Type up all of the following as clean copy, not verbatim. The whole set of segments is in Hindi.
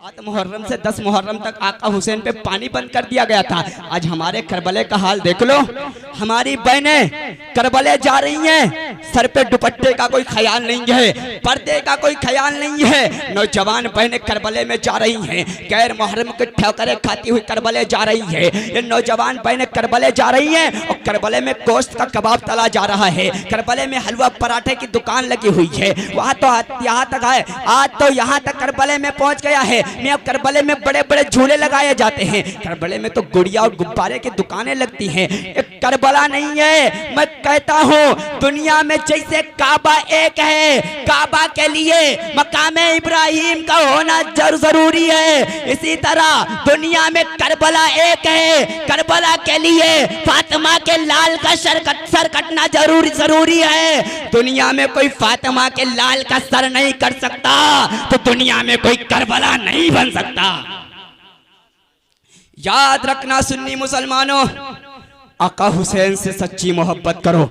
7 मुहर्रम से 10 मुहर्रम तक आका हुसैन पे पानी बंद कर दिया गया था। आज हमारे करबले का हाल देख लो। हमारी बहनें करबले जा रही हैं, सर पे दुपट्टे का कोई ख्याल नहीं है, पर्दे का कोई ख्याल नहीं है। नौजवान बहनें करबले में जा रही हैं, गैर मुहर्रम के ठोकरें खाती हुई करबले जा रही है। ये नौजवान बहनें करबले जा रही हैं और करबले में गोश्त का कबाब तला जा रहा है, करबले में हलवा पराठे की दुकान लगी हुई है। वहाँ तो यहाँ तक है, आज तो यहाँ तक करबले में पहुँच गया है। मैं अब करबले में बड़े बड़े झूले लगाए जाते हैं, करबले में तो गुड़िया और गुब्बारे की दुकानें लगती हैं। करबला नहीं है। मैं कहता हूँ दुनिया में जैसे काबा एक है, काबा के लिए मकामे इब्राहिम का होना जरूरी है, इसी तरह दुनिया में करबला एक है, करबला के लिए फातिमा के लाल का सर कटना जरूरी है। दुनिया में कोई फातिमा के लाल का सर नहीं कट सकता तो दुनिया में कोई करबला नहीं बन सकता। याद रखना सुन्नी मुसलमानों, आका हुसैन से सच्ची मोहब्बत करो।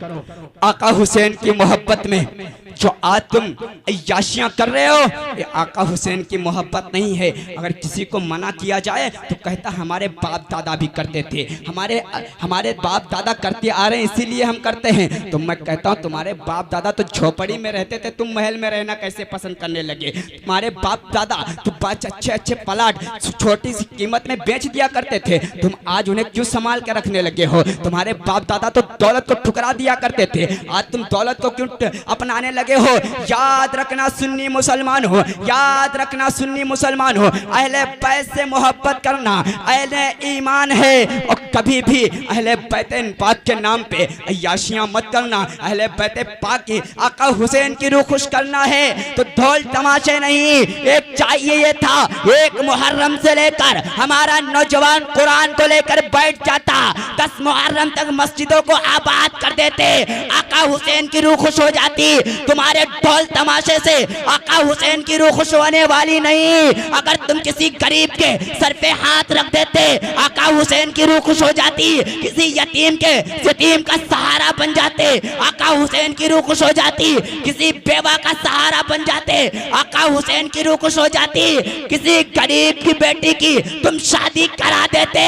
आका हुसैन की मोहब्बत में जो आज तुम अय्याशियां कर रहे हो, ये आका हुसैन की मोहब्बत नहीं है। अगर किसी को मना किया जाए तो कहता हमारे बाप दादा भी करते थे, हमारे बाप दादा करते आ रहे हैं इसीलिए हम करते हैं। तो मैं कहता हूँ तुम्हारे बाप दादा तो झोपड़ी में रहते थे, तुम महल में रहना कैसे पसंद करने लगे? तुम्हारे बाप दादा तो अच्छे अच्छे प्लाट छोटी सी कीमत में बेच दिया करते थे, तुम आज उन्हें क्यों संभाल के रखने लगे हो? तुम्हारे बाप दादा तो दौलत को ठुकरा दिया करते थे, आज तुम दौलत को क्यों अपनाने लगे हो? याद रखना सुन्नी मुसलमान हो, याद रखना सुन्नी मुसलमान हो, अहले बैत से मोहब्बत करना अहले ईमान है। और कभी भी अहले बैत पाक के नाम पे अय्याशियां मत करना। अहले बैत पाक की आका हुसैन की रूह खुश करना है तो ढोल तमाशे नहीं। एक चाहिए ये था, एक मुहर्रम से लेकर हमारा नौजवान कुरान को लेकर बैठ जाता, 10 मुहर्रम तक मस्जिदों को आबाद कर देते, आका हुसैन की रूह खुश हो जाती। तुम्हारे ढोल तमाशे से आका हुसैन की रूह खुश होने वाली नहीं। अगर तुम किसी गरीब के सर पे हाथ रख देते, आका हुसैन की रूह खुश हो जाती। किसी यतीम का सहारा बन जाते, आका हुसैन की रूह खुश हो जाती। किसी बेवा का सहारा बन जाते, आका हुसैन की रूह खुश हो जाती। किसी गरीब की बेटी की तुम शादी करा देते,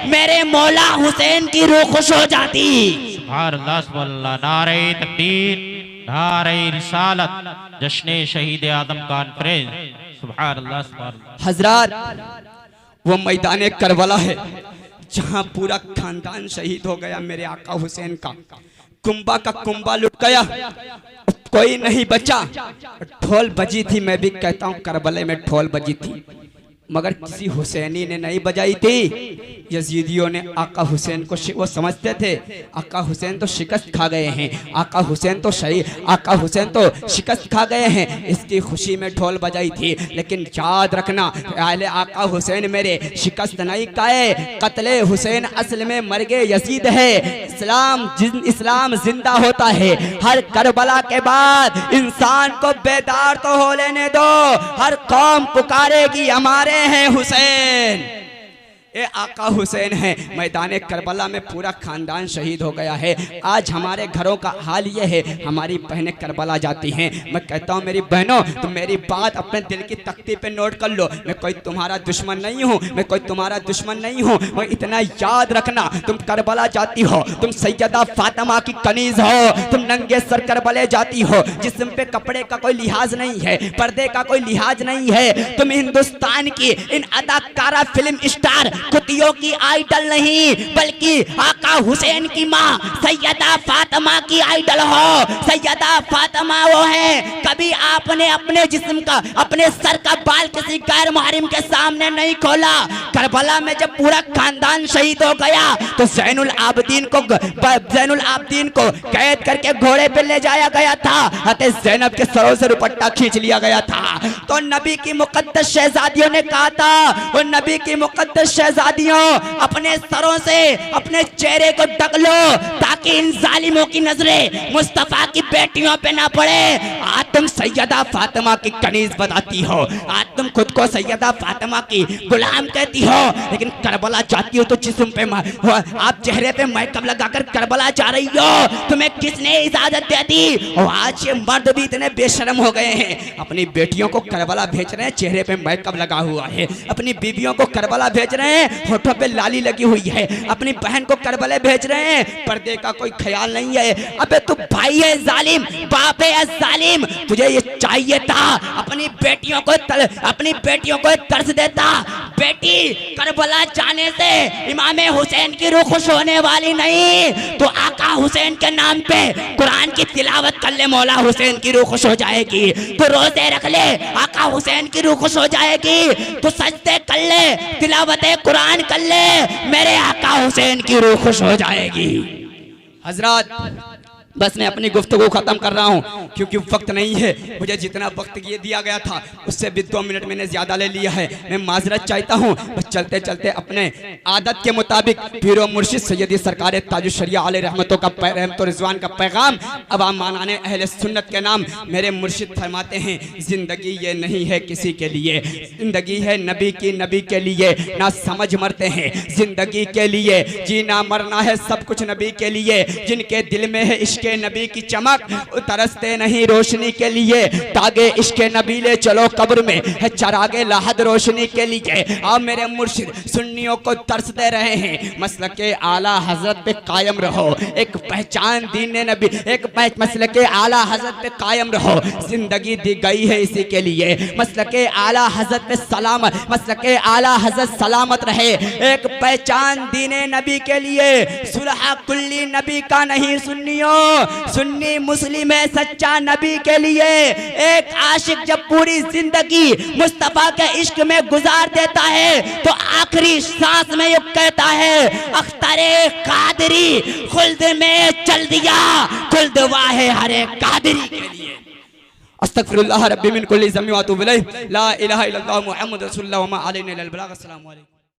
मेरे मौला हुसैन की रूह खुश हो जाती। नारे तकबीर, नारे रिसालत, जश्न शहीद आदम कॉन्फ्रेंस। सुभान अल्लाह। हजरात, वो मैदान करबला है जहां पूरा खानदान शहीद हो गया मेरे आका हुसैन का। कुंबा का कुंबा लुट गया, कोई नहीं बचा। ढोल बजी थी, मैं भी कहता हूँ करबले में ढोल बजी थी, मगर किसी हुसैनी ने नहीं बजाई थी। यजीदियों ने आका हुसैन को वो समझते थे आका हुसैन तो शिकस्त खा गए हैं, आका हुसैन तो शिकस्त खा गए हैं, इसकी खुशी में ढोल बजाई थी। लेकिन याद रखना आले आका हुसैन मेरे शिकस्त नहीं खाए, कत्ले हुसैन असल में मर गए यजीद है। इस्लाम जिंदा होता है। हर करबला के बाद इंसान को बेदार तो हो लेने दो, हर कौम पुकारेगी हमारे हैं हुसैन। ये आका हुसैन है। मैदान करबला में पूरा खानदान शहीद हो गया है। आज हमारे घरों का हाल ये है, हमारी बहनें करबला जाती हैं। मैं कहता हूँ मेरी बहनों, तुम मेरी बात अपने दिल की तख्ती पे नोट कर लो। मैं कोई तुम्हारा दुश्मन नहीं हूँ, मैं कोई तुम्हारा दुश्मन नहीं हूँ। मैं इतना याद रखना, तुम करबला जाती हो, तुम सैयदा फातिमा की कनीज हो, तुम नंगे सर करबले जाती हो, जिस्म पे कपड़े का कोई लिहाज नहीं है, पर्दे का कोई लिहाज नहीं है। तुम हिंदुस्तान की इन अदाकारा फिल्म स्टार कुतियों की आइडल नहीं, बल्कि आका हुसैन की माँ सैयदा फातिमा की आइडल हो। सैयदा फातिमा वो है, कभी आपने अपने जिस्म का, अपने सर का बाल किसी गैर मुहर्रम के सामने नहीं खोला। करबला में जब पूरा खानदान शहीद हो गया तो ज़ैनुल आबदीन को कैद करके घोड़े पे ले जाया गया था, हज़रत ज़ैनब के सरों से दुपट्टा खींच लिया गया था। तो नबी की मुक़द्दस शहजादियों ने कहा था, वो नबी की मुक़द्दस शहजादियों अपने सरों से अपने चेहरे को ढक लो ताकि ताकि इन जालिमों की नजरें मुस्तफा की बेटियों पे ना पड़े। आज तुम सैयदा फातिमा की कनीज बताती हो, आज तुम खुद को सैयदा फातिमा की गुलाम कहती हो, लेकिन करबला जाती हो तो जिस्म पे आप चेहरे पे मेकअप लगाकर करबला जा रही हो। तुम्हें किसने इजाजत दे दी? और आज ये मर्द भी इतने बेशर्म हो गए हैं, अपनी बेटियों को करबला भेज रहे हैं, चेहरे पे मेकअप लगा हुआ है, अपनी बीवियों को करबला भेज रहे हैं, होठों पे लाली लगी हुई है, अपनी बहन को करबले भेज रहे हैं, पर्दे का कोई ख्याल नहीं है। अबे तू भाई है जालिम, बाप है जालिम, तुझे ये चाहिए था अपनी बेटियों को तरस देता। बेटी करबला जाने से इमाम हुसैन की रूह खुश होने वाली नहीं, तो आका हुसैन के नाम पे कुरान की तिलावत कर ले, मौला हुसैन की रूह खुश हो जाएगी। तो रोजे रख ले, आका हुसैन की रूह खुश हो जाएगी। तो सजदे कर ले, तिलावत कुरान कर ले, मेरे आका हुसैन की रूह खुश हो जाएगी। हजरत बस मैं अपनी गुफ्तगू खत्म कर रहा हूँ क्योंकि वक्त नहीं है। मुझे जितना वक्त ये दिया गया था उससे भी 2 मिनट मैंने ज्यादा ले लिया है, मैं माजरत चाहता हूँ। बस चलते चलते अपने आदत के मुताबिक पीरो मुर्शिद सैयदी सरकार ताजुश शरिया अलैहि रहमतों का रहमत रिजवान का पैगाम अब आप मानाने अहले सुन्नत के नाम मेरे मुर्शिद फरमाते हैं, जिंदगी ये नहीं है किसी के लिए, जिंदगी है नबी की, नबी के लिए ना समझ मरते हैं जिंदगी के लिए, जीना मरना है सब कुछ नबी के लिए। जिनके दिल में है इश्क के नबी की चमक तरसते नहीं रोशनी के लिए, तागे इश्क नबी ले चलो कब्र में है चरागे लाहद रोशनी के लिए। अब मेरे मुर्शिद सुन्नियों को तरसते रहे हैं, मसलक के आला हजरत पे कायम रहो, एक पहचान दीन नबी, एक मसलक के आला हजरत पे कायम रहो, जिंदगी दी गई है इसी के लिए। मसलक के आला हजरत पे सलामत, मसलक के आला हजरत सलामत रहे, एक पहचान दीन नबी के लिए। सुलह कुल्ली नबी का नहीं सुन्नियों, सुन्नी मुस्लिम है सच्चा नबी के लिए। एक आशिक जब पूरी जिंदगी मुस्तफा के इश्क में गुजार देता है तो आखिरी सांस में ये कहता है, अख्तरे कादरी खुल्द में चल दिया, खुल्द वाहे हरे कादरी के लिए। अस्तगफिरुल्लाह रब्बी मिन कुल्ली ज़म्बि व अतूबु इलैह, ला इलाहा इल्लल्लाह मुहम्मदुर रसूलुल्लाह व मा अलैना इल्लल बलाग। अस्सलामु अलैकुम।